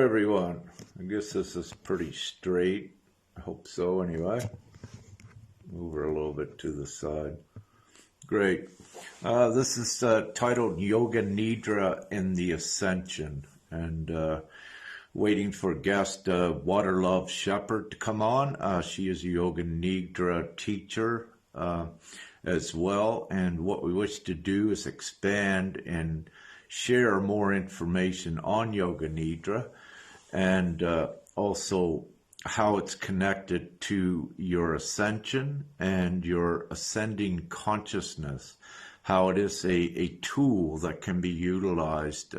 everyone. I guess this is pretty straight. I hope so anyway. Move her a little bit to the side. Great. This is titled Yoga Nidra in the Ascension, and waiting for guest Water Love Shepherd to come on. She is a Yoga Nidra teacher as well, and what we wish to do is expand and share more information on Yoga Nidra, and also how it's connected to your ascension and your ascending consciousness, how it is a tool that can be utilized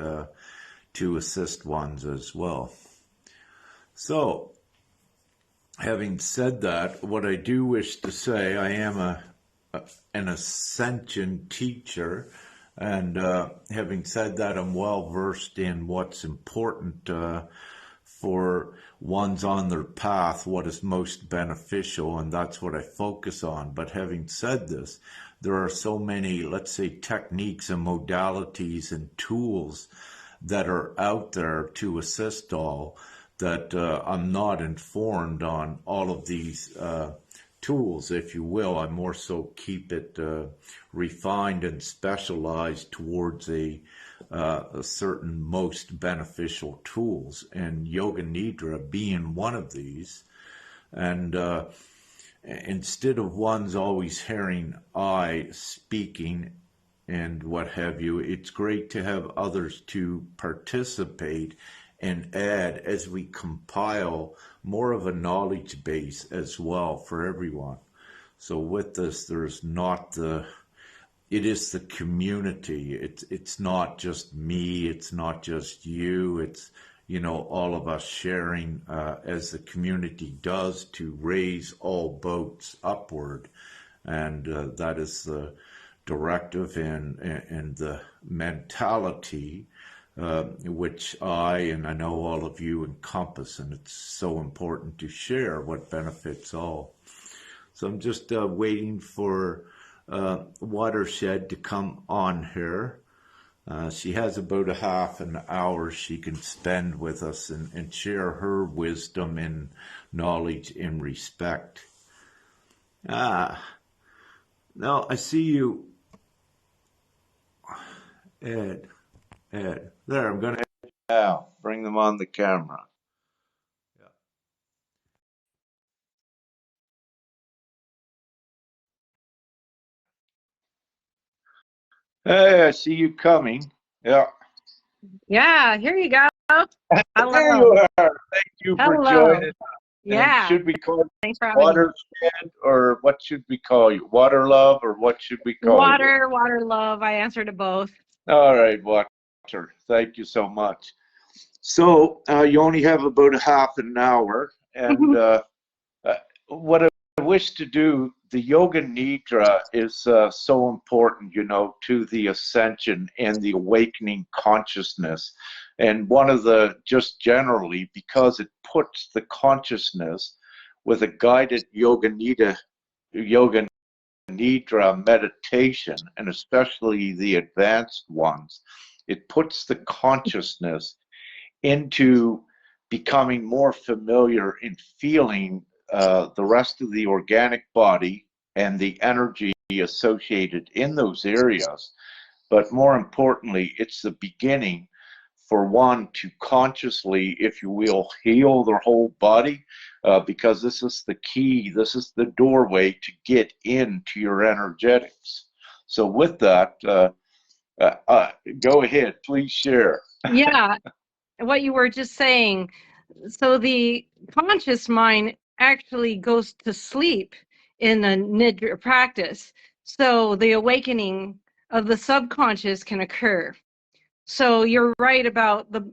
to assist ones as well. So, having said that, what I do wish to say, I am an Ascension teacher, and having said that, I'm well versed in what's important for ones on their path, what is most beneficial, and that's what I focus on. But having said this, there are so many, let's say, techniques and modalities and tools that are out there to assist all that I'm not informed on all of these tools, if you will. I more so keep it refined and specialized towards a certain most beneficial tools, and Yoga Nidra being one of these. And instead of one's always hearing I speaking and what have you, it's great to have others to participate and add as we compile more of a knowledge base as well for everyone. So with this, there's not it is the community. It's not just me, it's not just you, it's, all of us sharing as the community does to raise all boats upward. And that is the directive and the mentality which I know all of you encompass, and it's so important to share what benefits all. So I'm just waiting for Watershed to come on here. She has about a half an hour she can spend with us and share her wisdom and knowledge and respect. Now I see you, Ed. There, I'm going to now bring them on the camera. Yeah. Hey, I see you coming. Yeah. Yeah, here you go. Hello. There you are. Thank you for joining. Yeah. And should we call Thanks for you having Watershed, or what should we call you? Water Love, or what should we call you? Water Love. I answer to both. All right, Water. Thank you so much. So you only have about a half an hour, and what I wish to do, the Yoga Nidra is so important, to the ascension and the awakening consciousness. And one of the, just generally, because it puts the consciousness with a guided Yoga Nidra meditation, and especially the advanced ones, it puts the consciousness into becoming more familiar in feeling the rest of the organic body and the energy associated in those areas. But more importantly, it's the beginning for one to consciously, if you will, heal their whole body, because this is the key, this is the doorway to get into your energetics. So with that, go ahead, please share. Yeah, what you were just saying. So the conscious mind actually goes to sleep in a Nidra practice. So the awakening of the subconscious can occur. So you're right about the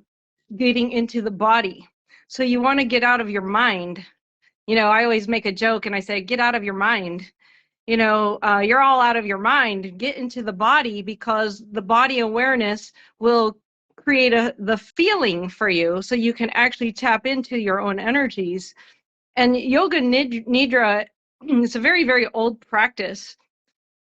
getting into the body. So you want to get out of your mind. I always make a joke and I say, get out of your mind. You're all out of your mind. Get into the body, because the body awareness will create the feeling for you, so you can actually tap into your own energies. And Yoga Nidra is a very, very old practice,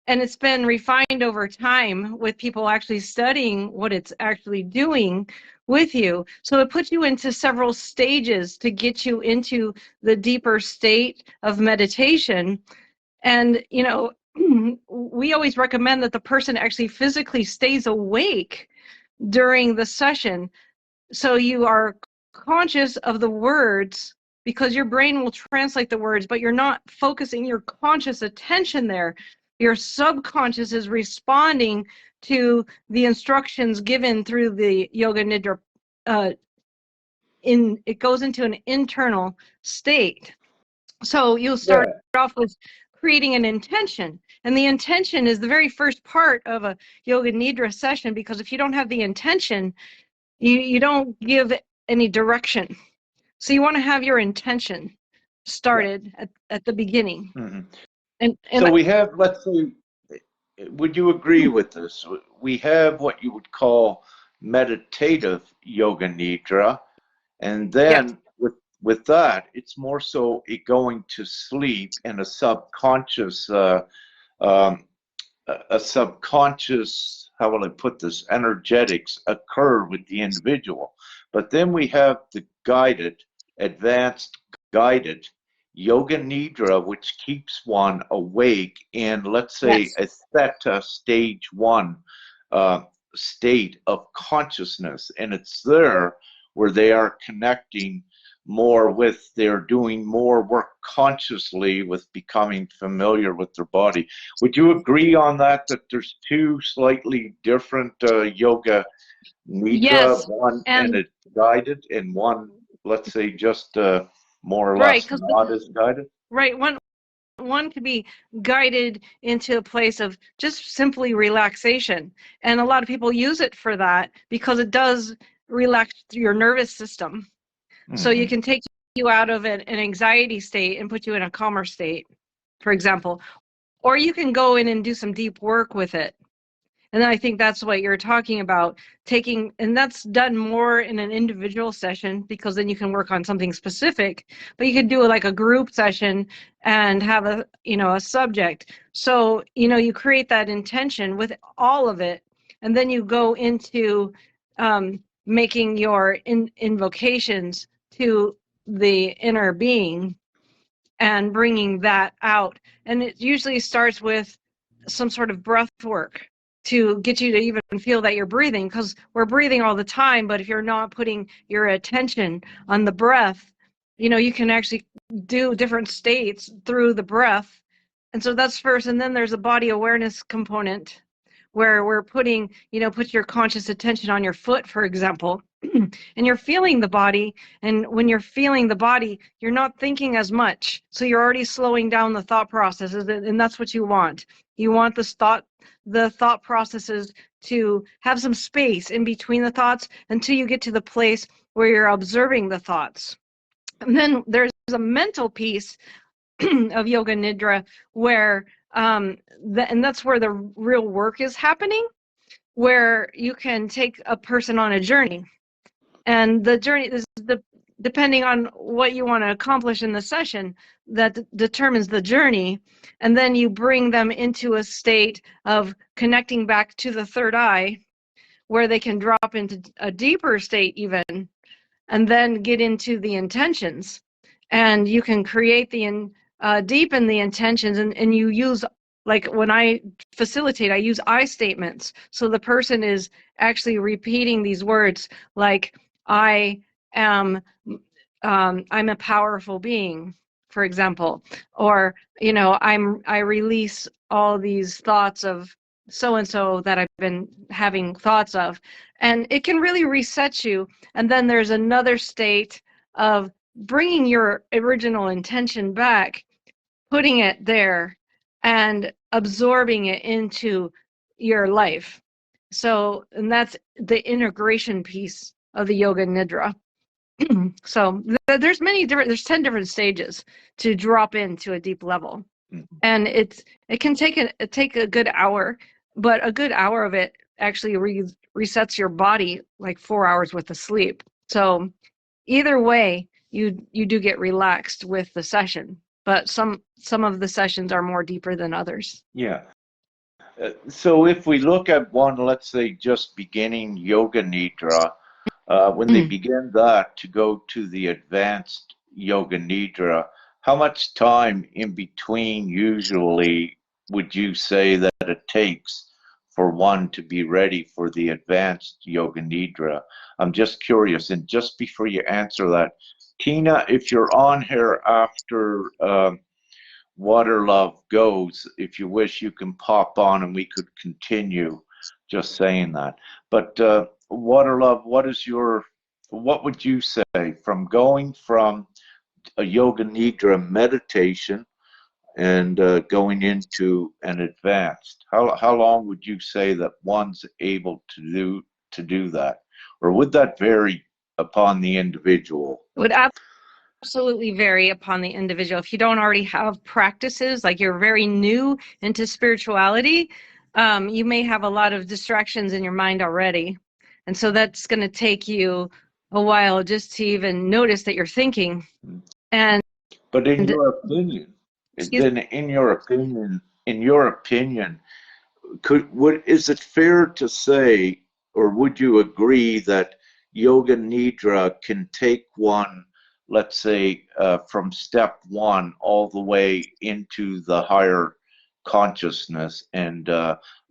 and it's been refined over time with people actually studying what it's actually doing, with you. So it puts you into several stages to get you into the deeper state of meditation. And, you know, we always recommend that the person actually physically stays awake during the session. So you are conscious of the words because your brain will translate the words, but you're not focusing your conscious attention there. Your subconscious is responding to the instructions given through the Yoga Nidra. It goes into an internal state. So you'll start off with creating an intention. And the intention is the very first part of a Yoga Nidra session, because if you don't have the intention, you don't give any direction. So you want to have your intention started at the beginning. Mm-hmm. And so we have, let's say, would you agree with this? We have what you would call meditative Yoga Nidra, and then with that, it's more so a going to sleep and a subconscious, how will I put this, energetics occur with the individual. But then we have the advanced guided Yoga Nidra, which keeps one awake in, let's say, a theta stage 1 state of consciousness. And it's there where they are connecting more with, they're doing more work consciously with becoming familiar with their body. Would you agree on that there's two slightly different Yoga Nidra, one and it's guided, and one, let's say, just more or less not as guided? Right. One could be guided into a place of just simply relaxation. And a lot of people use it for that because it does relax your nervous system. Mm-hmm. So you can take you out of an anxiety state and put you in a calmer state, for example. Or you can go in and do some deep work with it. And then I think that's what you're talking about, and that's done more in an individual session, because then you can work on something specific, but you could do like a group session and have a subject. So, you create that intention with all of it, and then you go into making your invocations to the inner being and bringing that out. And it usually starts with some sort of breath work to get you to even feel that you're breathing, because we're breathing all the time, but if you're not putting your attention on the breath, you can actually do different states through the breath. And so that's first, and then there's a body awareness component where we're put your conscious attention on your foot, for example, and you're feeling the body. And when you're feeling the body, you're not thinking as much. So you're already slowing down the thought processes, and that's what you want. You want the thought processes to have some space in between the thoughts until you get to the place where you're observing the thoughts. And then there's a mental piece of Yoga Nidra where and that's where the real work is happening, where you can take a person on a journey. And the journey is depending on what you want to accomplish in the session, that determines the journey. And then you bring them into a state of connecting back to the third eye, where they can drop into a deeper state even, and then get into the intentions. And you can create deepen the intentions, and you use, like when I facilitate, I use I statements. So the person is actually repeating these words like, I'm a powerful being, for example, or I release all these thoughts of so-and-so that I've been having thoughts of, and it can really reset you. And then there's another state of bringing your original intention back, putting it there, and absorbing it into your life. So, and that's the integration piece of the Yoga Nidra. So there's 10 different stages to drop into a deep level. And it can take a good hour, but a good hour of it actually resets your body like 4 hours worth of sleep. So either way, you do get relaxed with the session, but some of the sessions are more deeper than others. Yeah. So if we look at one, let's say just beginning Yoga Nidra, When they begin that to go to the advanced yoga nidra, how much time in between usually would you say that it takes for one to be ready for the advanced yoga nidra? I'm just curious. And just before you answer that, Tina, if you're on here after Water Love goes, if you wish, you can pop on and we could continue. Just saying that. But Water Love, what would you say from going from a yoga nidra meditation and going into an advanced? How long would you say that one's able to do that, or would that vary upon the individual? It would absolutely vary upon the individual. If you don't already have practices, like you're very new into spirituality, you may have a lot of distractions in your mind already. And so that's going to take you a while just to even notice that you're thinking. And But in your opinion, excuse then in your opinion, is it fair to say, or would you agree that yoga nidra can take one, let's say, from step one all the way into the higher consciousness, and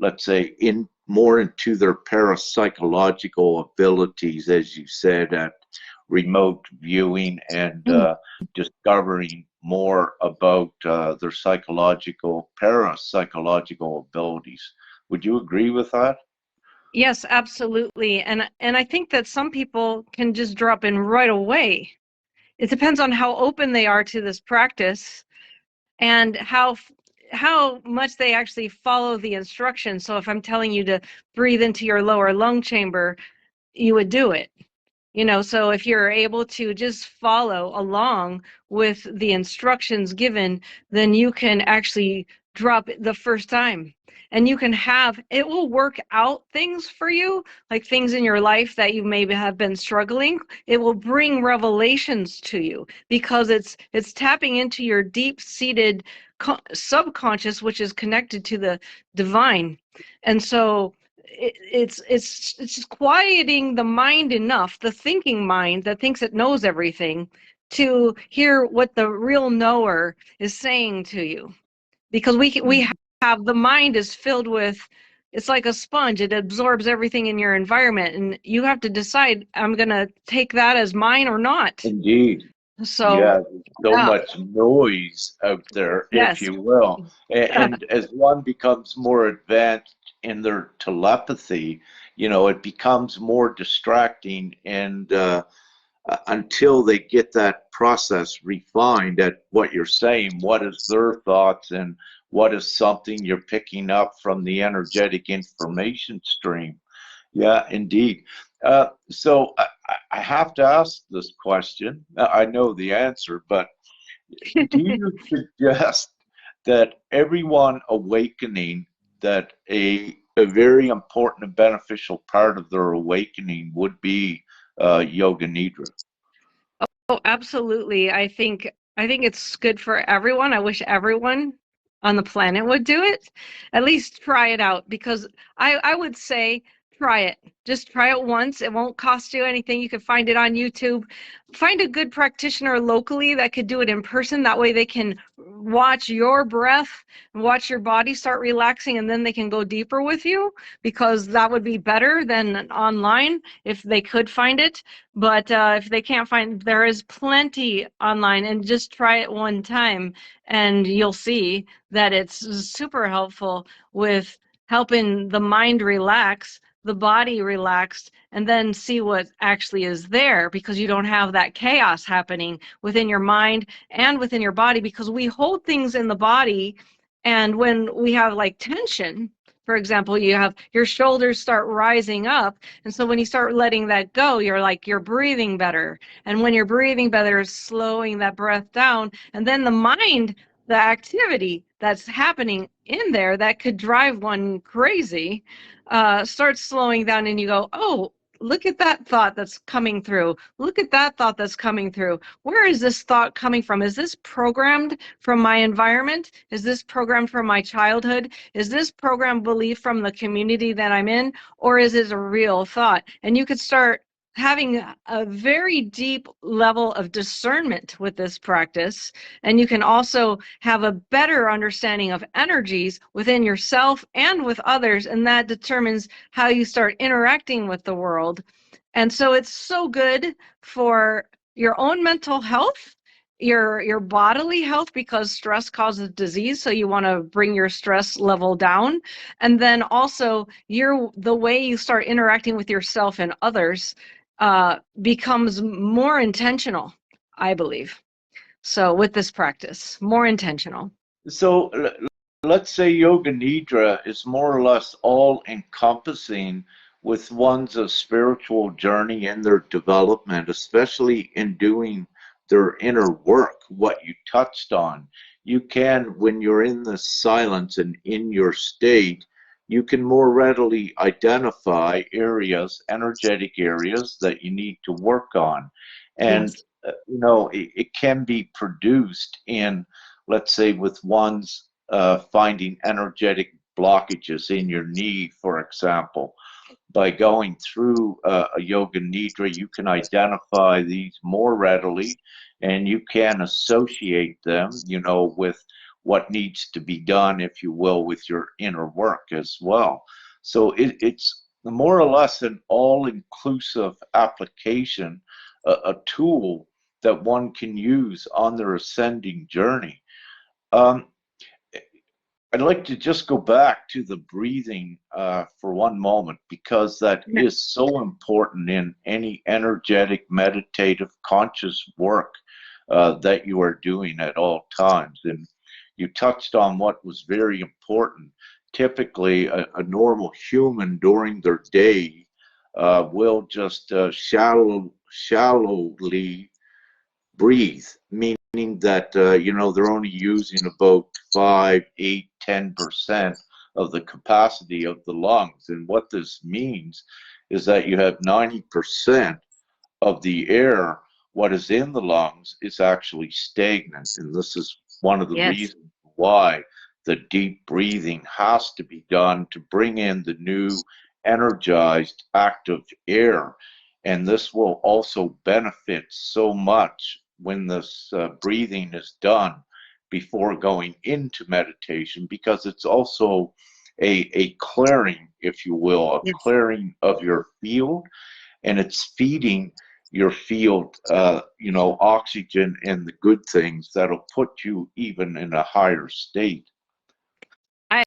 let's say in more into their parapsychological abilities, as you said, at remote viewing and discovering more about their parapsychological abilities. Would you agree with that? Yes, absolutely. And I think that some people can just drop in right away. It depends on how open they are to this practice and how much they actually follow the instructions. So if I'm telling you to breathe into your lower lung chamber, you would do it. So if you're able to just follow along with the instructions given, then you can actually drop it the first time. And you can it will work out things for you, like things in your life that you maybe have been struggling. It will bring revelations to you because it's tapping into your deep-seated subconscious, which is connected to the divine. And so it's just quieting the mind enough, the thinking mind that thinks it knows everything, to hear what the real knower is saying to you. Because we have the mind is filled with, it's like a sponge. It absorbs everything in your environment, and you have to decide, I'm going to take that as mine or not. Indeed. So Yeah, there's so much noise out there, if yes. you will. And as one becomes more advanced in their telepathy, it becomes more distracting. And until they get that process refined at what you're saying, what is their thoughts and what is something you're picking up from the energetic information stream. Yeah, indeed. So I have to ask this question. I know the answer, but do you suggest that everyone awakening, that a very important and beneficial part of their awakening would be yoga nidra? Oh, absolutely. I think it's good for everyone. I wish everyone on the planet would do it. At least try it out, because I would say try it. Just try it once. It won't cost you anything. You can find it on YouTube. Find a good practitioner locally that could do it in person. That way they can watch your breath, watch your body start relaxing, and then they can go deeper with you, because that would be better than online if they could find it. But if they can't find, there is plenty online, and just try it one time and you'll see that it's super helpful with helping the mind relax, the body relaxed, and then see what actually is there, because you don't have that chaos happening within your mind and within your body, because we hold things in the body. And when we have like tension, for example, you have your shoulders start rising up, and so when you start letting that go, you're breathing better. And when you're breathing better, it's slowing that breath down. And then the mind, the activity that's happening in there that could drive one crazy, starts slowing down, and you go, oh, look at that thought that's coming through. Look at that thought that's coming through. Where is this thought coming from? Is this programmed from my environment? Is this programmed from my childhood? Is this program belief from the community that I'm in? Or is it a real thought? And you could start having a very deep level of discernment with this practice, and you can also have a better understanding of energies within yourself and with others, and that determines how you start interacting with the world. And so it's so good for your own mental health, your bodily health, because stress causes disease, so you want to bring your stress level down. And then also the way you start interacting with yourself and others becomes more intentional, I believe. So with this practice, more intentional. So let's say Yoga Nidra is more or less all encompassing with one's spiritual journey and their development, especially in doing their inner work, what you touched on. You can, when you're in the silence and in your state, you can more readily identify areas, energetic areas that you need to work on. And, Yes. it can be produced in, let's say, with one's finding energetic blockages in your knee, for example. By going through a yoga nidra, you can identify these more readily, and you can associate them, with what needs to be done, if you will, with your inner work as well. So it's more or less an all-inclusive application, a tool that one can use on their ascending journey. Um, I'd like to just go back to the breathing for one moment, because that is so important in any energetic, meditative, conscious work that you are doing at all times. And you touched on what was very important. Typically, a normal human during their day will just shallowly breathe, meaning that they're only using about 5, 8, 10% of the capacity of the lungs. And what this means is that you have 90% of the air, what is in the lungs, is actually stagnant. And this is one of the Yes. reasons why the deep breathing has to be done, to bring in the new energized active air. And this will also benefit so much when this breathing is done before going into meditation, because it's also a clearing, if you will, a Yes. clearing of your field, and it's feeding your field, oxygen and the good things that'll put you even in a higher state. I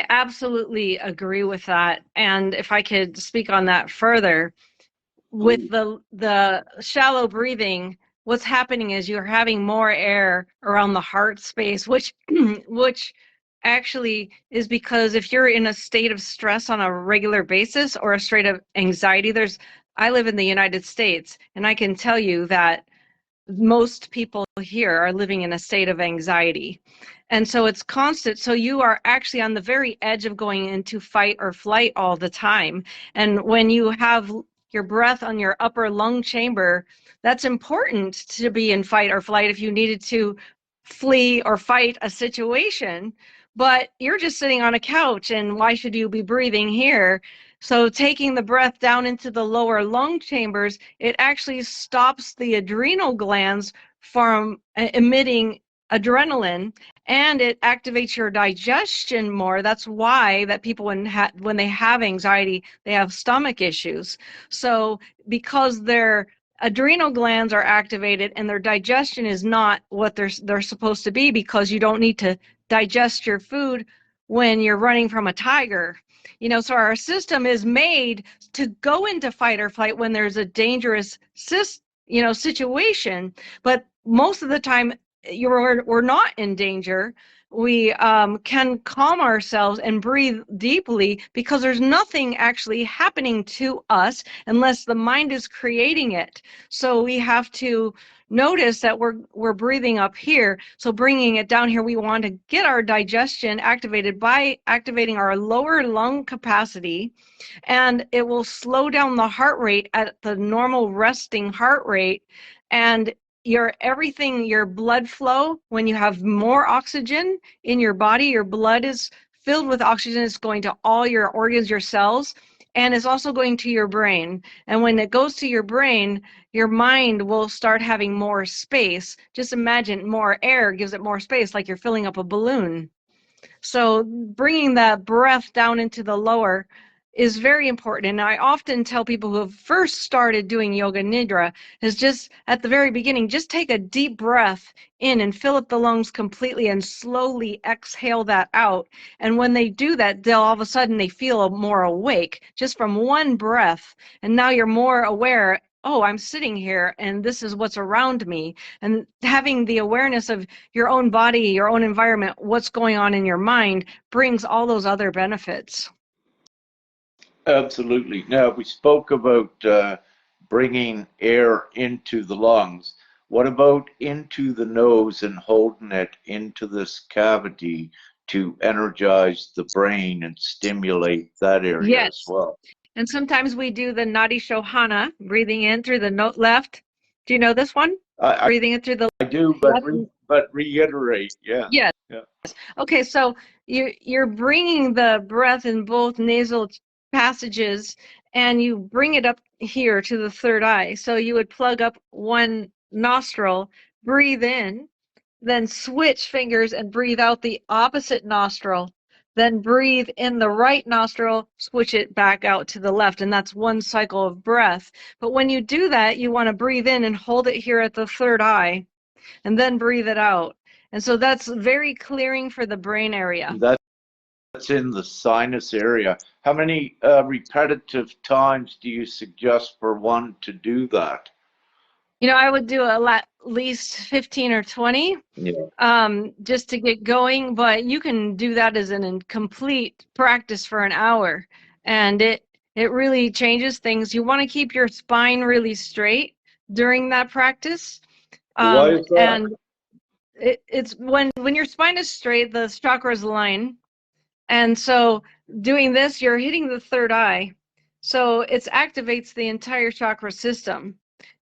absolutely agree with that. And if I could speak on that further, with the shallow breathing, what's happening is you're having more air around the heart space, which which actually is because if you're in a state of stress on a regular basis or a state of anxiety, I live in the United States, and I can tell you that most people here are living in a state of anxiety. And so it's constant. So you are actually on the very edge of going into fight or flight all the time. And when you have your breath on your upper lung chamber, that's important to be in fight or flight if you needed to flee or fight a situation. But you're just sitting on a couch, and why should you be breathing here? So taking the breath down into the lower lung chambers, it actually stops the adrenal glands from emitting adrenaline, and it activates your digestion more. That's why that people when they have anxiety, they have stomach issues. So because their adrenal glands are activated and their digestion is not what they're supposed to be, because you don't need to digest your food when you're running from a tiger. So our system is made to go into fight or flight when there's a dangerous situation, but most of the time we're not in danger. We can calm ourselves and breathe deeply, because there's nothing actually happening to us unless the mind is creating it. So we have to notice that we're breathing up here. So bringing it down here, we want to get our digestion activated by activating our lower lung capacity, and it will slow down the heart rate at the normal resting heart rate. And your blood flow, when you have more oxygen in your body, your blood is filled with oxygen. It's going to all your organs, your cells, and it's also going to your brain. And when it goes to your brain, your mind will start having more space. Just imagine more air gives it more space, like you're filling up a balloon. So bringing that breath down into the lower is very important. And I often tell people who have first started doing yoga nidra is just at the very beginning, just take a deep breath in and fill up the lungs completely and slowly exhale that out. And when they do that, they'll all of a sudden they feel more awake just from one breath. And now you're more aware. Oh, I'm sitting here and this is what's around me. And having the awareness of your own body, your own environment, what's going on in your mind brings all those other benefits. Absolutely. Now, we spoke about bringing air into the lungs. What about into the nose and holding it into this cavity to energize the brain and stimulate that area as well? And sometimes we do the Nadi Shohana, breathing in through the left. Do you know this one? Breathing in through the I do, but reiterate, yeah. Yes. Yeah. Okay, so you're bringing the breath in both nasal passages, and you bring it up here to the third eye. So you would plug up one nostril, breathe in, then switch fingers and breathe out the opposite nostril. Then breathe in the right nostril, switch it back out to the left, and that's one cycle of breath. But when you do that, you want to breathe in and hold it here at the third eye, and then breathe it out. And so that's very clearing for the brain area. That's in the sinus area. How many repetitive times do you suggest for one to do that? You know, I would do at least 15 or 20, just to get going, but you can do that as an incomplete practice for an hour, and it really changes things. You want to keep your spine really straight during that practice. Why is that? And it's when your spine is straight, the chakras align. And so doing this, you're hitting the third eye. So it activates the entire chakra system.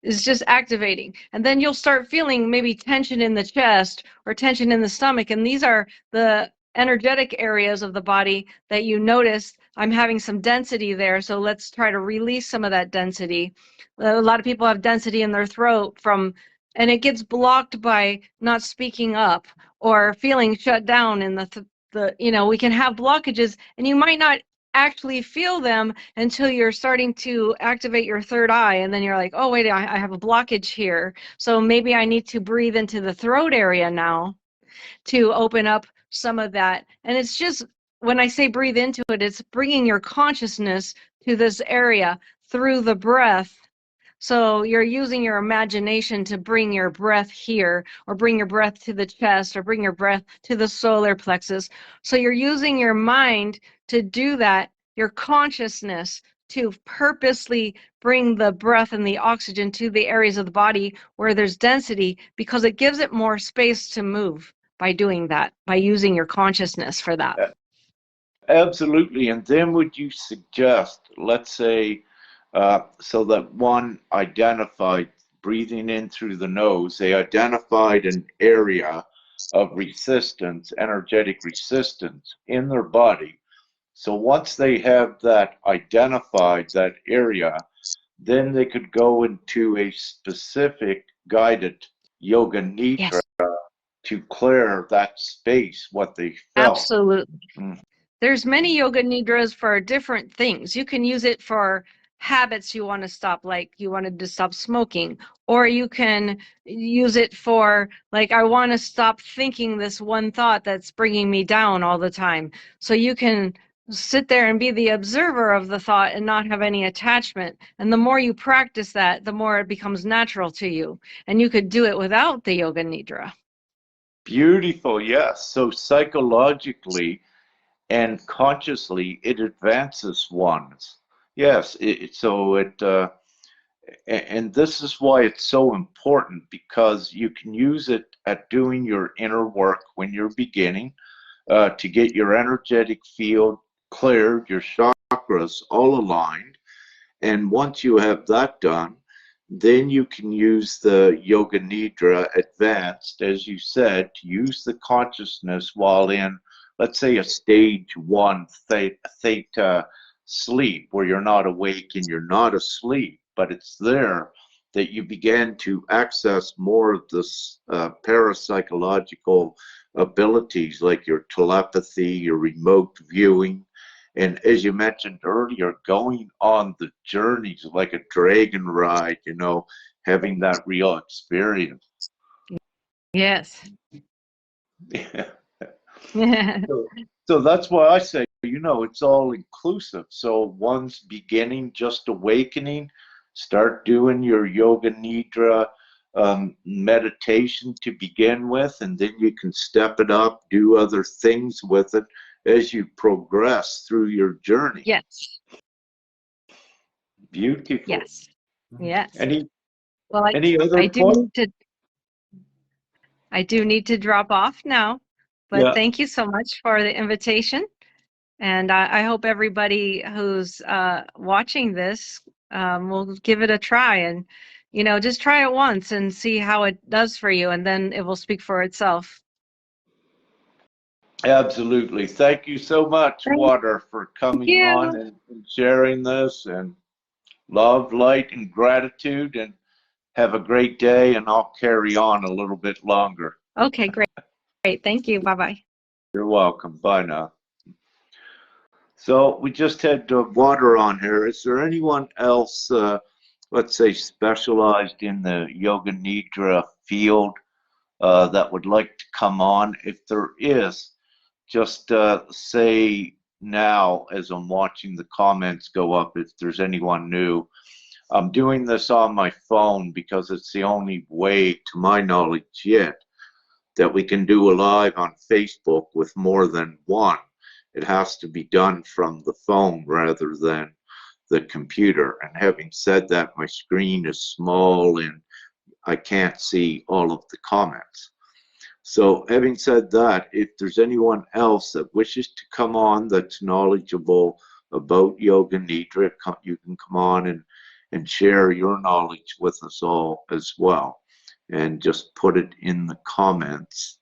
It's just activating. And then you'll start feeling maybe tension in the chest or tension in the stomach. And these are the energetic areas of the body that you notice. I'm having some density there. So let's try to release some of that density. A lot of people have density in their throat and it gets blocked by not speaking up or feeling shut down in we can have blockages, and you might not actually feel them until you're starting to activate your third eye, and then you're like, oh wait, I have a blockage here, so maybe I need to breathe into the throat area now to open up some of that. And it's just, when I say breathe into it, it's bringing your consciousness to this area through the breath. So you're using your imagination to bring your breath here, or bring your breath to the chest, or bring your breath to the solar plexus. So you're using your mind to do that, your consciousness to purposely bring the breath and the oxygen to the areas of the body where there's density, because it gives it more space to move by doing that, by using your consciousness for that. Absolutely. And then would you suggest, let's say, so that one identified breathing in through the nose, they identified an area of resistance, energetic resistance in their body. So once they have that identified, that area, then they could go into a specific guided yoga nidra to clear that space, what they felt. Absolutely. There's many yoga nidras for different things. You can use it for habits you want to stop, like you wanted to stop smoking, or you can use it for, like, I want to stop thinking this one thought that's bringing me down all the time. So you can sit there and be the observer of the thought and not have any attachment. And the more you practice that, the more it becomes natural to you. And you could do it without the yoga nidra. Beautiful, yes. So psychologically and consciously, it advances one's. Yes, and this is why it's so important, because you can use it at doing your inner work when you're beginning to get your energetic field cleared, your chakras all aligned. And once you have that done, then you can use the Yoga Nidra Advanced, as you said, to use the consciousness while in, let's say, a stage 1 theta sleep, where you're not awake and you're not asleep, but it's there that you begin to access more of this parapsychological abilities, like your telepathy, your remote viewing, and as you mentioned earlier, going on the journeys like a dragon ride, having that real experience. Yes. So that's why I say, it's all inclusive. So one's beginning, just awakening, start doing your yoga nidra meditation to begin with, and then you can step it up, do other things with it as you progress through your journey. Yes. Beautiful. Yes. Yes. Any I other do points? I do need to drop off now, but Yeah. thank you so much for the invitation. And I hope everybody who's watching this will give it a try, and just try it once and see how it does for you, and then it will speak for itself. Absolutely. Thank you so much, Thank Water, for coming on you. and sharing this, and love, light, and gratitude, and have a great day, and I'll carry on a little bit longer. Okay, great. Great. Thank you. Bye-bye. You're welcome. Bye now. So we just had Water on here. Is there anyone else, let's say, specialized in the Yoga Nidra field that would like to come on? If there is, just say now as I'm watching the comments go up if there's anyone new. I'm doing this on my phone because it's the only way, to my knowledge yet, that we can do a live on Facebook with more than one. It has to be done from the phone rather than the computer. And having said that, my screen is small and I can't see all of the comments. So having said that, if there's anyone else that wishes to come on that's knowledgeable about Yoga Nidra, you can come on and share your knowledge with us all as well. And just put it in the comments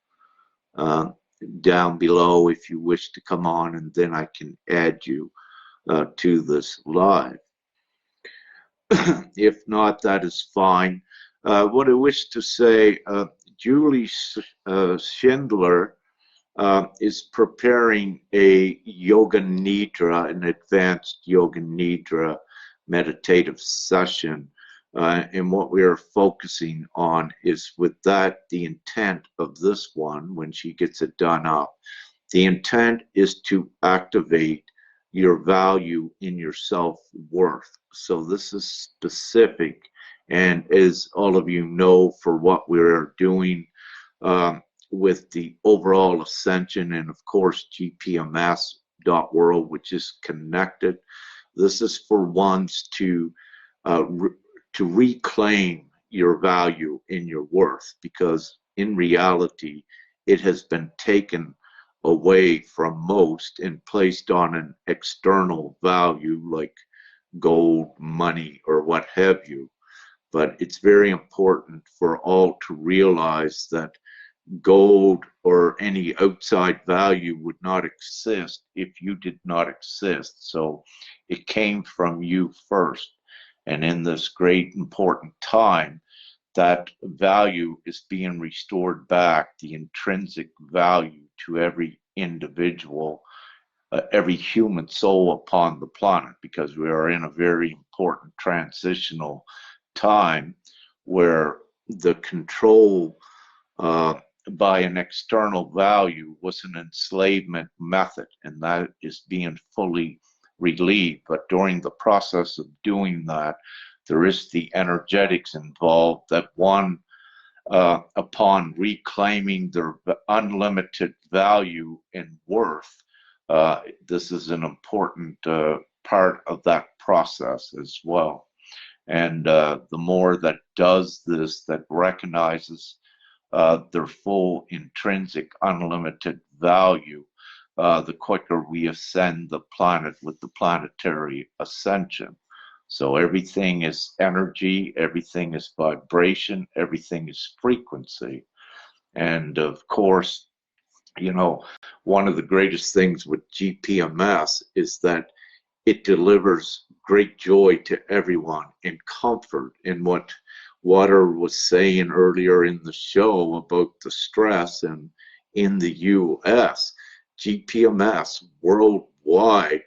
down below if you wish to come on, and then I can add you to this live. If not, that is fine. What I wish to say, Julie Schindler is preparing a Yoga Nidra, an advanced Yoga Nidra meditative session. And what we are focusing on is with that, the intent of this one, when she gets it done up, the intent is to activate your value in your self-worth. So this is specific, and as all of you know, for what we're doing with the overall Ascension and of course GPMS.world, which is connected. This is for ones to reclaim your value in your worth, because in reality it has been taken away from most and placed on an external value like gold, money, or what have you. But it's very important for all to realize that gold or any outside value would not exist if you did not exist. So it came from you first. And in this great important time, that value is being restored back, the intrinsic value to every individual, every human soul upon the planet, because we are in a very important transitional time where the control by an external value was an enslavement method, and that is being fully relieved. But during the process of doing that, there is the energetics involved that one, upon reclaiming their unlimited value and worth, this is an important part of that process as well. And the more that does this, that recognizes their full intrinsic unlimited value, the quicker we ascend the planet with the planetary ascension. So everything is energy, everything is vibration, everything is frequency. And of course, one of the greatest things with GPMS is that it delivers great joy to everyone and comfort. And what Water was saying earlier in the show about the stress, and in the US, GPMS worldwide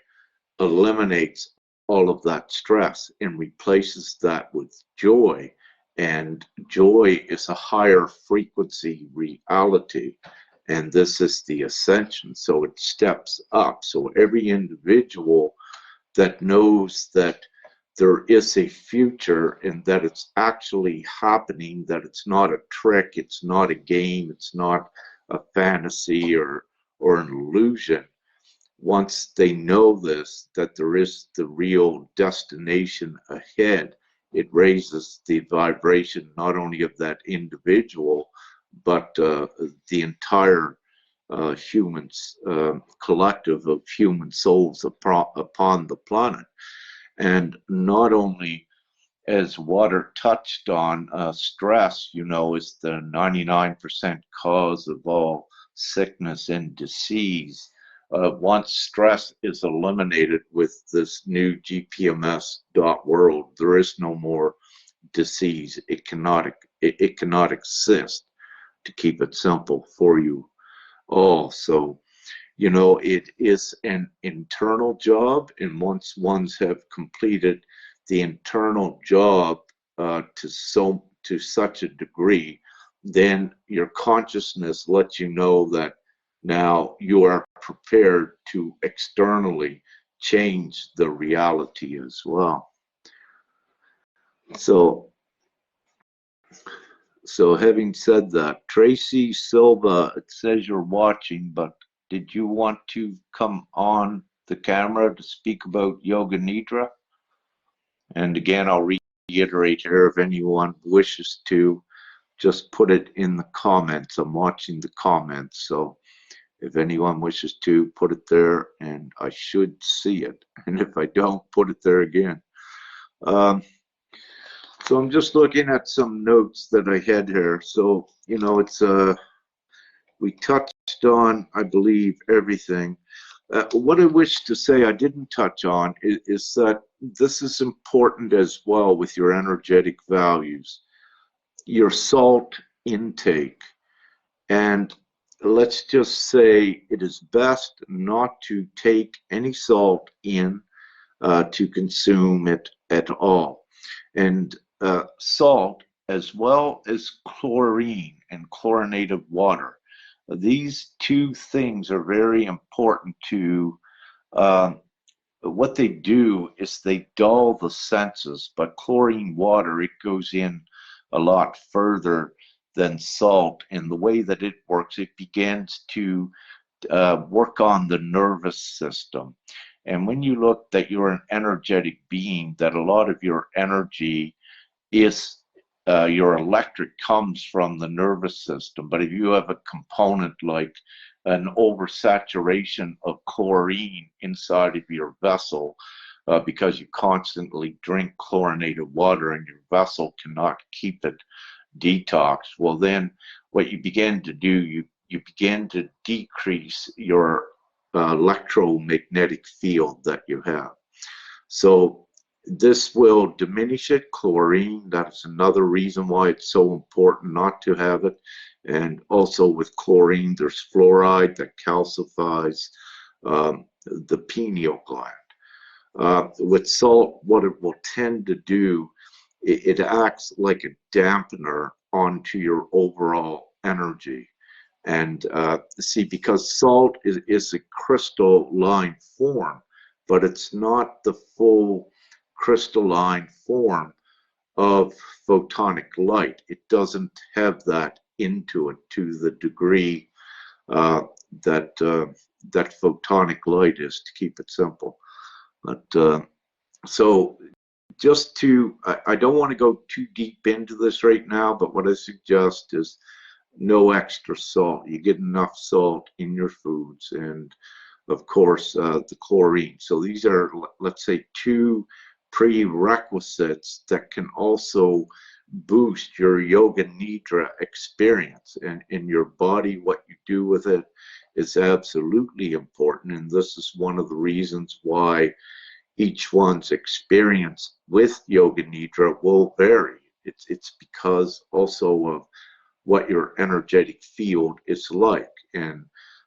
eliminates all of that stress and replaces that with joy. And joy is a higher frequency reality. And this is the ascension. So it steps up. So every individual that knows that there is a future and that it's actually happening, that it's not a trick, it's not a game, it's not a fantasy or an illusion. Once they know this, that there is the real destination ahead, it raises the vibration not only of that individual, but the entire humans, collective of human souls upon the planet. And not only, as Water touched on, stress, is the 99% cause of all sickness and disease. Once stress is eliminated with this new GPMS.world, there is no more disease. It cannot exist, to keep it simple for you all. So, it is an internal job, and once ones have completed the internal job to such a degree, then your consciousness lets you know that now you are prepared to externally change the reality as well. So having said that, Tracy Silva, it says you're watching, but did you want to come on the camera to speak about Yoga Nidra? And again, I'll reiterate here, if anyone wishes to, just put it in the comments. I'm watching the comments, so if anyone wishes to, put it there, and I should see it. And if I don't, put it there again. So I'm just looking at some notes that I had here. So, it's we touched on, I believe, everything. What I wish to say I didn't touch on is that this is important as well with your energetic values, your salt intake. And let's just say it is best not to take any salt in to consume it at all. And salt, as well as chlorine and chlorinated water, these two things are very important to what they do is they dull the senses, but chlorine water, it goes in a lot further than salt. And the way that it works, it begins to work on the nervous system. And when you look that you're an energetic being, that a lot of your energy is your electric comes from the nervous system. But if you have a component like an oversaturation of chlorine inside of your vessel, because you constantly drink chlorinated water and your vessel cannot keep it detoxed, well, then what you begin to do, you begin to decrease your electromagnetic field that you have. So this will diminish it. Chlorine, that is another reason why it's so important not to have it. And also with chlorine, there's fluoride that calcifies the pineal gland. With salt, what it will tend to do, it acts like a dampener onto your overall energy. And see, because salt is a crystalline form, but it's not the full crystalline form of photonic light. It doesn't have that into it to the degree that photonic light is, to keep it simple. But so just to, I don't want to go too deep into this right now, but what I suggest is no extra salt. You get enough salt in your foods, and of course the chlorine. So these are, let's say, two prerequisites that can also boost your Yoga Nidra experience. And in your body, what you do with it is absolutely important. And this is one of the reasons why each one's experience with Yoga Nidra will vary. It's because also of what your energetic field is like and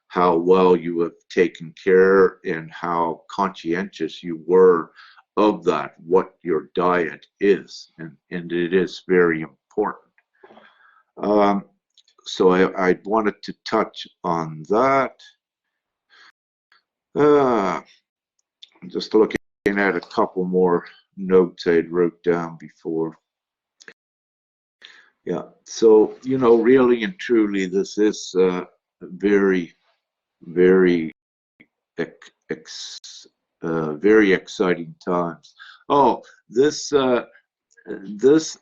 how well you have taken care and how conscientious you were of that, what your diet is. And it is very important. So I wanted to touch on that. Just looking at a couple more notes I wrote down before. Yeah, so, you know, really and truly, this is very, very, very exciting times. Oh, this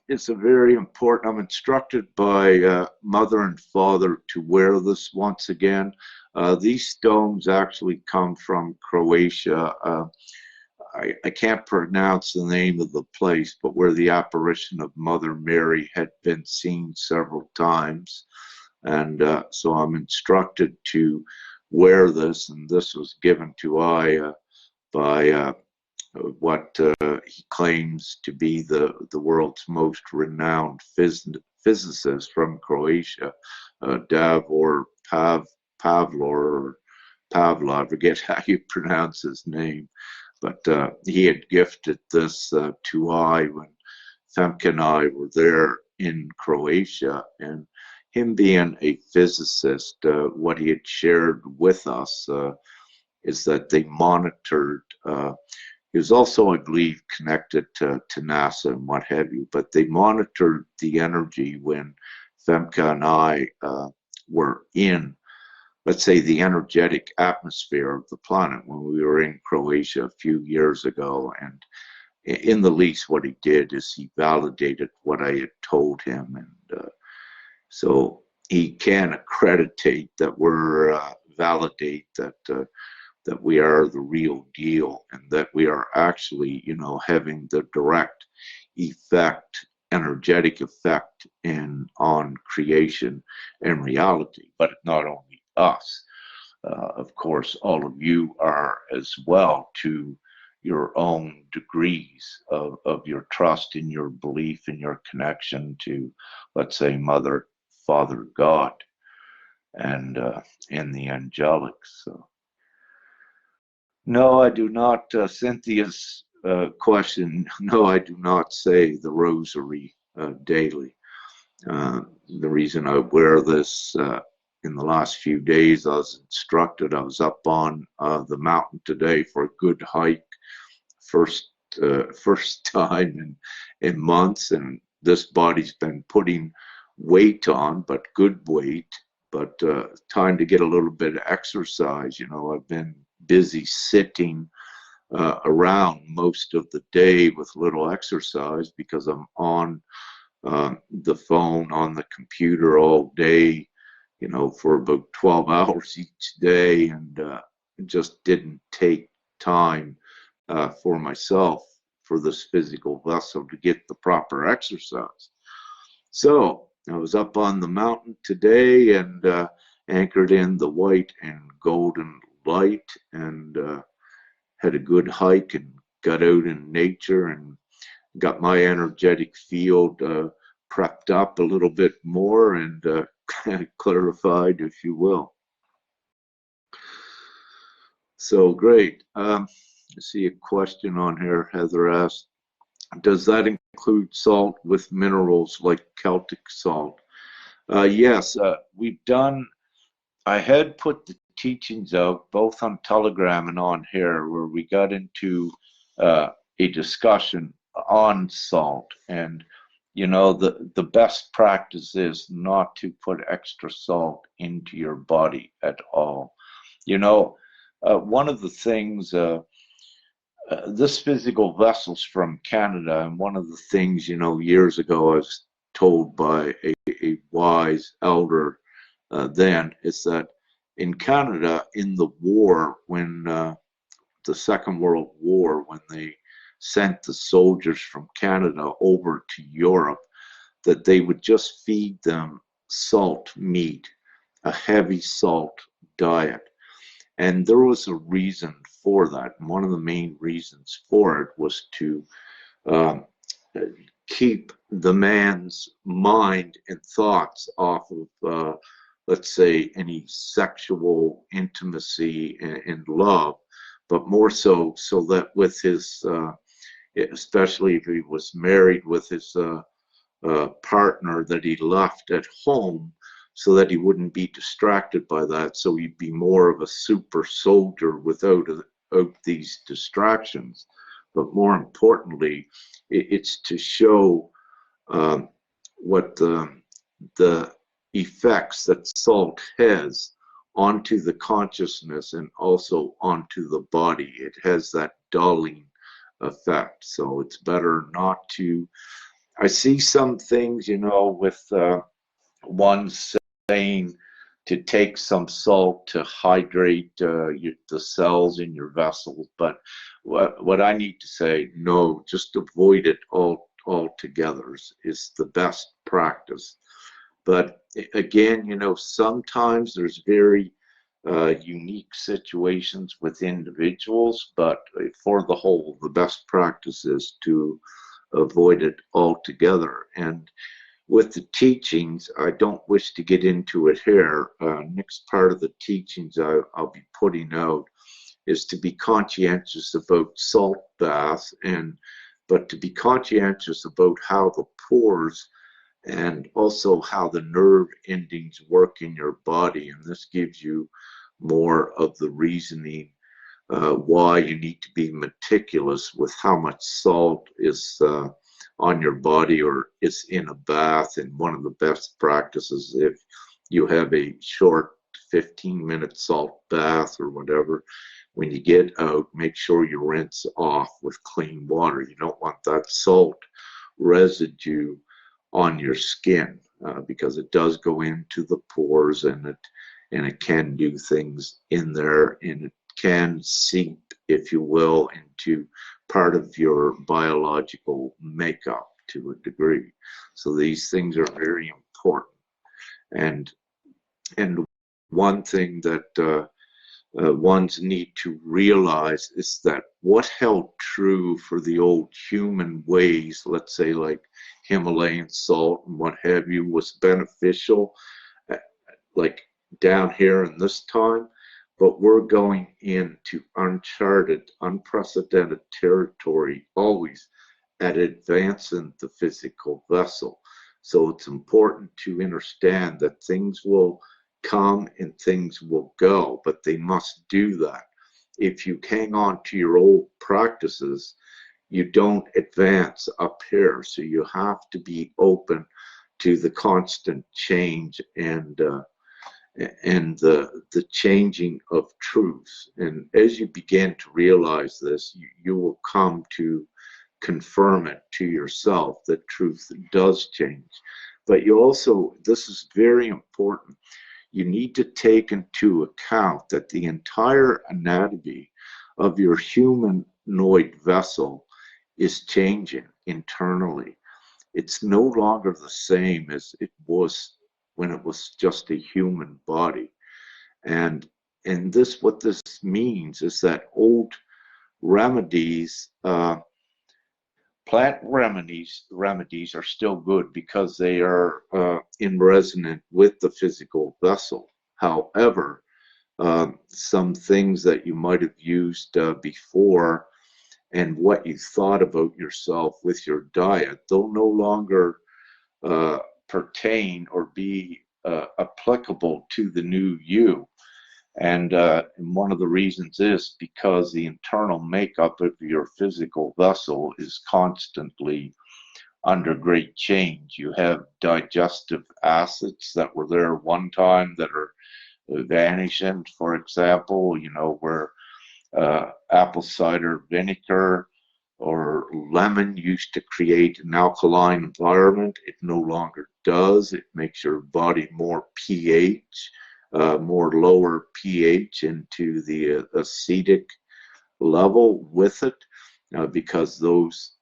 is a very important. I'm instructed by mother and father to wear this once again. These stones actually come from Croatia. I can't pronounce the name of the place, but where the apparition of Mother Mary had been seen several times. And so I'm instructed to wear this, and this was given to I by what he claims to be the world's most renowned physicist from Croatia, Davor Pavlor, I forget how you pronounce his name. But he had gifted this to I when Femke and I were there in Croatia. And him being a physicist, what he had shared with us is that they monitored, he was also, I believe, connected to NASA and what have you, but they monitored the energy when Femke and I were in, let's say, the energetic atmosphere of the planet when we were in Croatia a few years ago. And in the least, what he did is he validated what I had told him. And so he can accreditate that we're, validate that we are the real deal and that we are actually, you know, having the direct effect, energetic effect on creation and reality. But not only us, of course, all of you are as well, to your own degrees of your trust in your belief in your connection to, let's say, Mother, Father, God, and in the angelics. So, no, I do not. Cynthia's question, no, I do not say the rosary daily. The reason I wear this, in the last few days, I was instructed, I was up on the mountain today for a good hike, first time in months, and this body's been putting weight on, but good weight, but time to get a little bit of exercise. You know, I've been busy sitting around most of the day with little exercise because I'm on the phone, on the computer all day, you know, for about 12 hours each day, and just didn't take time for myself, for this physical vessel, to get the proper exercise. So I was up on the mountain today and anchored in the white and golden light, and had a good hike and got out in nature and got my energetic field prepped up a little bit more and clarified, if you will. So great. I see a question on here. Heather asked, does that include salt with minerals like Celtic salt? Yes, we've done, I had put the teachings out both on Telegram and on here, where we got into a discussion on salt. And, you know, the best practice is not to put extra salt into your body at all. You know, one of the things, this physical vessel's from Canada, and one of the things, you know, years ago I was told by a wise elder then, is that in Canada, in the war, when the Second World War, when they sent the soldiers from Canada over to Europe, that they would just feed them salt meat, a heavy salt diet. And there was a reason for that. And one of the main reasons for it was to um, keep the man's mind and thoughts off of, let's say, any sexual intimacy and love, but more so that with his, especially if he was married, with his partner that he left at home, so that he wouldn't be distracted by that. So he'd be more of a super soldier without these distractions. But more importantly, it's to show what the effects that salt has onto the consciousness and also onto the body. It has that dulling effect. So it's better not to. I see some things, with one saying to take some salt to hydrate the cells in your vessels, but what I need to say, no, just avoid it altogether is the best practice. But again, sometimes there's very unique situations with individuals, but for the whole, the best practice is to avoid it altogether. And with the teachings, I don't wish to get into it here. Next part of the teachings I'll be putting out is to be conscientious about salt baths, but to be conscientious about how the pores and also how the nerve endings work in your body. And this gives you more of the reasoning why you need to be meticulous with how much salt is on your body or is in a bath. And one of the best practices, if you have a short 15-minute salt bath or whatever, when you get out, make sure you rinse off with clean water. You don't want that salt residue on your skin because it does go into the pores, and it can do things in there, and it can seep, if you will, into part of your biological makeup to a degree. So these things are very important. And one thing that ones need to realize is that what held true for the old human ways, let's say like Himalayan salt and what have you, was beneficial, like down here in this time. But we're going into uncharted, unprecedented territory, always at advancing the physical vessel. So it's important to understand that things will come and things will go, but they must do that. If you hang on to your old practices, you don't advance up here. So you have to be open to the constant change and the changing of truth. And as you begin to realize this, you will come to confirm it to yourself that truth does change. But you also, this is very important, you need to take into account that the entire anatomy of your humanoid vessel is changing internally. It's no longer the same as it was when it was just a human body. And this, what this means is that old remedies, plant remedies are still good because they are in resonance with the physical vessel. However, some things that you might have used before and what you thought about yourself with your diet, they'll no longer pertain or be applicable to the new you. And one of the reasons is because the internal makeup of your physical vessel is constantly under great change. You have digestive acids that were there one time that are vanishing, for example, where apple cider vinegar or lemon used to create an alkaline environment. It no longer does. It makes your body more pH, more lower pH into the acetic level with it, because those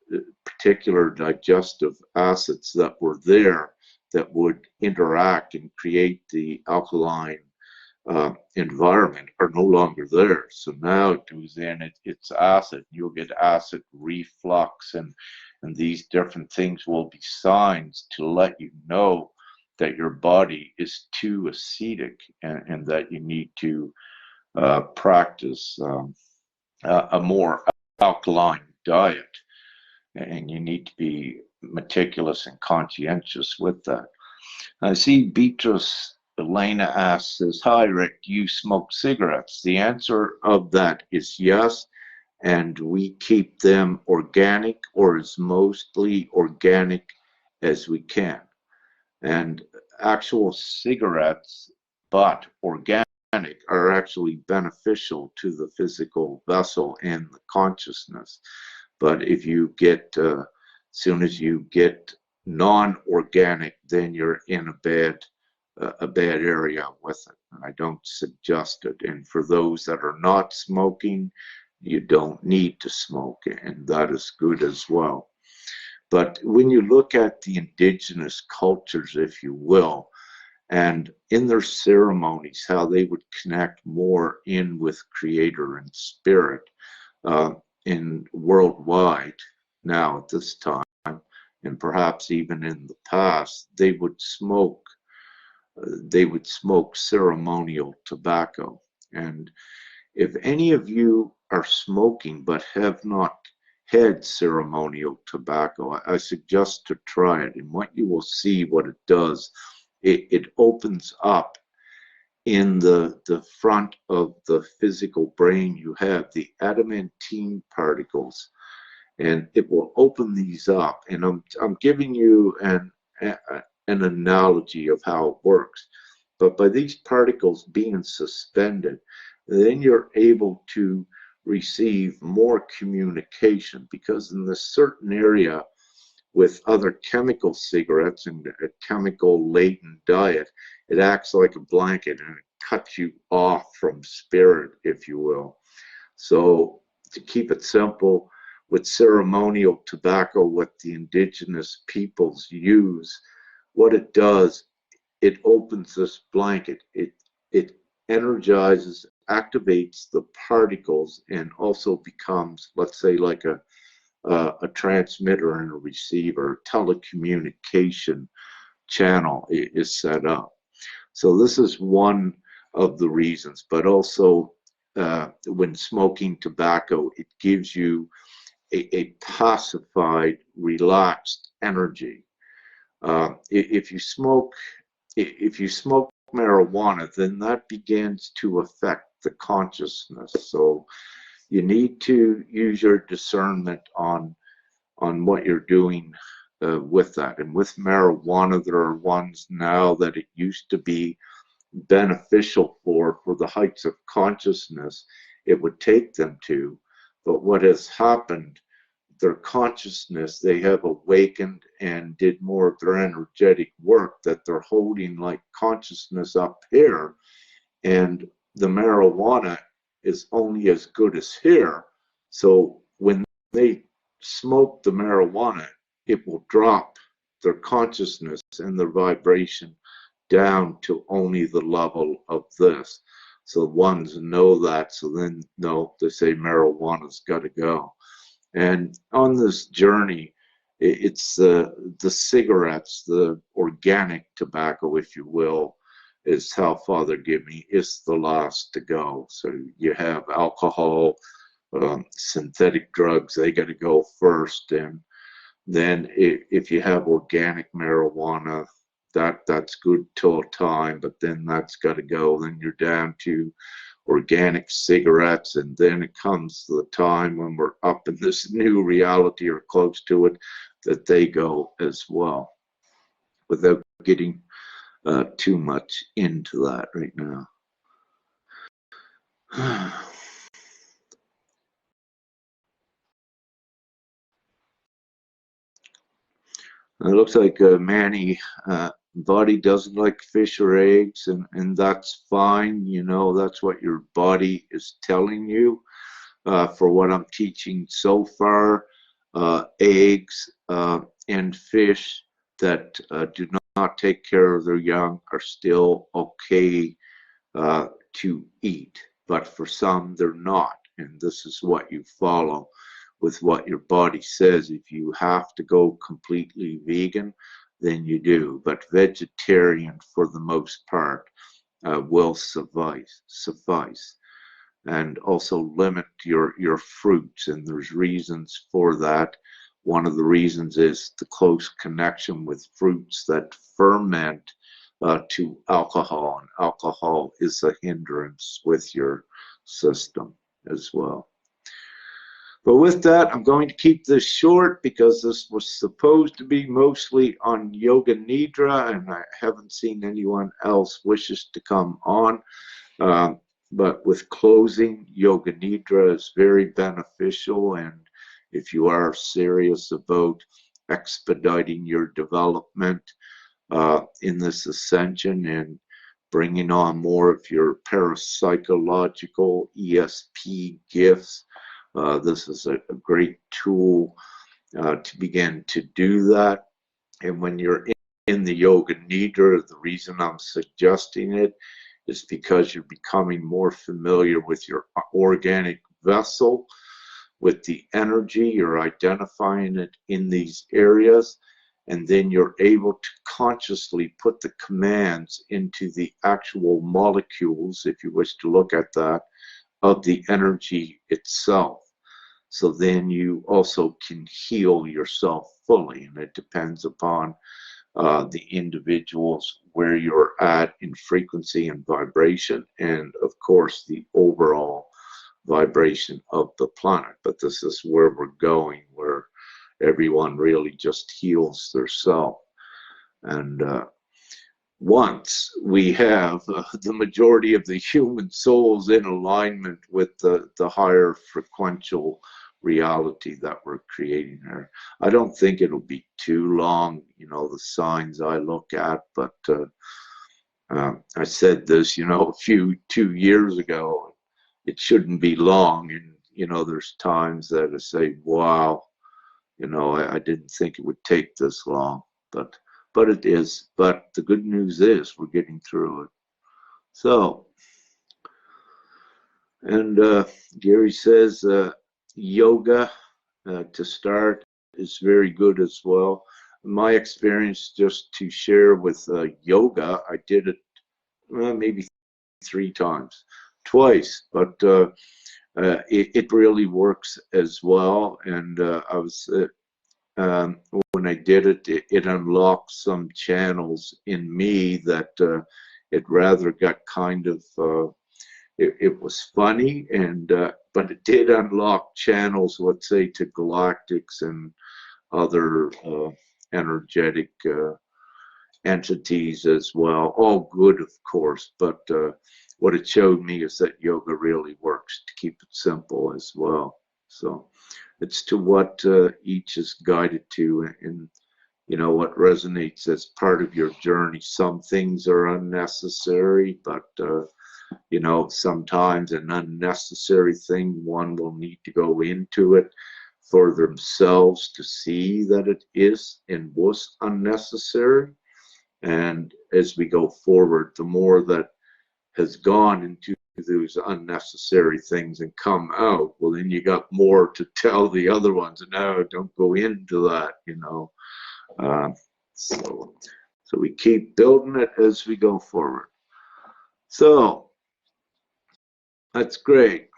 particular digestive acids that were there that would interact and create the alkaline environment are no longer there. So now it goes in, it's acid. You'll get acid reflux, and these different things will be signs to let you know that your body is too acidic, and that you need to practice a more alkaline diet. And you need to be meticulous and conscientious with that. I see Beatrice Elena asks, says, "Hi, Rick, do you smoke cigarettes?" The answer of that is yes, and we keep them organic, or as mostly organic as we can. And actual cigarettes, but organic, are actually beneficial to the physical vessel and the consciousness. But if you get, soon as you get non-organic, then you're in a bad area with it. And I don't suggest it. And for those that are not smoking, you don't need to smoke, and that is good as well. But when you look at the indigenous cultures, if you will, and in their ceremonies, how they would connect more in with Creator and Spirit, in worldwide now at this time, and perhaps even in the past, they would smoke ceremonial tobacco. And if any of you are smoking but have not had ceremonial tobacco, I suggest to try it. And what you will see, what it does, it opens up in the front of the physical brain. You have the adamantine particles, and it will open these up. And I'm giving you an analogy of how it works. But by these particles being suspended, then you're able to receive more communication, because in this certain area with other chemical cigarettes and a chemical laden diet, it acts like a blanket and it cuts you off from spirit, if you will. So to keep it simple, with ceremonial tobacco, what the indigenous peoples use, what it does, it opens this blanket. It energizes, activates the particles, and also becomes, let's say, like a transmitter and a receiver. Telecommunication channel is set up. So this is one of the reasons. But also, when smoking tobacco, it gives you a pacified, relaxed energy. If you smoke marijuana, then that begins to affect the consciousness. So you need to use your discernment on what you're doing with that. And with marijuana, there are ones now that it used to be beneficial for the heights of consciousness it would take them to. But what has happened, their consciousness, they have awakened and did more of their energetic work, that they're holding like consciousness up here, and the marijuana is only as good as here. So when they smoke the marijuana, it will drop their consciousness and their vibration down to only the level of this. So ones know that, so then no, they say marijuana's got to go. And on this journey, it's the cigarettes, the organic tobacco, if you will, is how Father gave me, is the last to go. So you have alcohol, synthetic drugs, they got to go first. And then if you have organic marijuana, that's good till a time, but then that's got to go. Then you're down to organic cigarettes, and then it comes the time when we're up in this new reality or close to it, that they go as well, without getting too much into that right now. It looks like Manny, body doesn't like fish or eggs, and that's fine. You know, that's what your body is telling you. For what I'm teaching so far, eggs and fish that do not take care of their young are still okay to eat, but for some they're not. And this is what you follow with what your body says. If you have to go completely vegan, then you do. But vegetarian, for the most part, will suffice. And also limit your fruits, and there's reasons for that. One of the reasons is the close connection with fruits that ferment to alcohol, and alcohol is a hindrance with your system as well. But with that, I'm going to keep this short because this was supposed to be mostly on Yoga Nidra, and I haven't seen anyone else wishes to come on. But with closing, Yoga Nidra is very beneficial, and if you are serious about expediting your development in this ascension and bringing on more of your parapsychological ESP gifts, this is a great tool to begin to do that. And when you're in the Yoga Nidra, the reason I'm suggesting it is because you're becoming more familiar with your organic vessel, with the energy, you're identifying it in these areas, and then you're able to consciously put the commands into the actual molecules, if you wish to look at that, of the energy itself. So then you also can heal yourself fully, and it depends upon the individuals where you're at in frequency and vibration, and of course the overall vibration of the planet. But this is where we're going, where everyone really just heals their self. And once we have the majority of the human souls in alignment with the higher frequential reality that we're creating here, I don't think it'll be too long, the signs I look at. But I said this, a 2 years ago, it shouldn't be long. And, there's times that I say, wow, I didn't think it would take this long, but it is. But the good news is we're getting through it. So, and Gary says yoga to start is very good as well. My experience, just to share with yoga, I did it maybe 3 times, twice, but it really works as well. And I was when I did it, it unlocked some channels in me that it rather got kind of it was funny, and but it did unlock channels, let's say, to galactics and other energetic entities as well. All good, of course, but what it showed me is that yoga really works, to keep it simple as well. So it's to what each is guided to, and what resonates as part of your journey. Some things are unnecessary, but sometimes an unnecessary thing, one will need to go into it for themselves to see that it is and was unnecessary. And as we go forward, the more that has gone into those unnecessary things and come out, well, then you got more to tell the other ones. No, don't go into that, So we keep building it as we go forward. So that's great.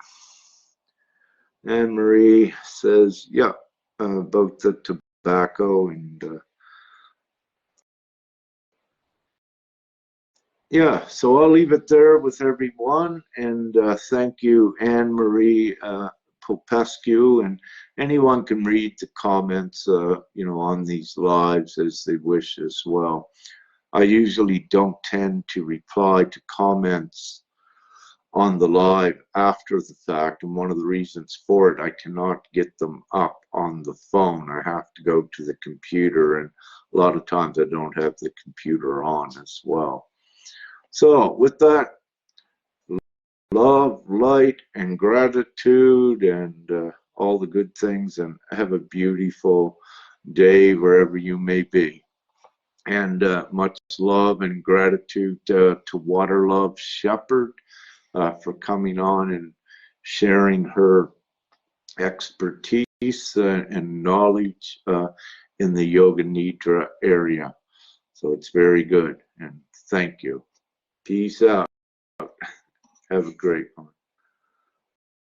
Anne Marie says, yeah, about the tobacco, and yeah, so I'll leave it there with everyone. And thank you, Anne Marie Popescu, and anyone can read the comments, on these lives as they wish as well. I usually don't tend to reply to comments on the live after the fact, and one of the reasons for it, I cannot get them up on the phone. I have to go to the computer, and a lot of times I don't have the computer on as well. So with that, love, light, and gratitude, and all the good things, and have a beautiful day wherever you may be. And much love and gratitude to Water Love Shepherd for coming on and sharing her expertise and knowledge in the Yoga Nidra area. So it's very good. And thank you. Peace out. Have a great one.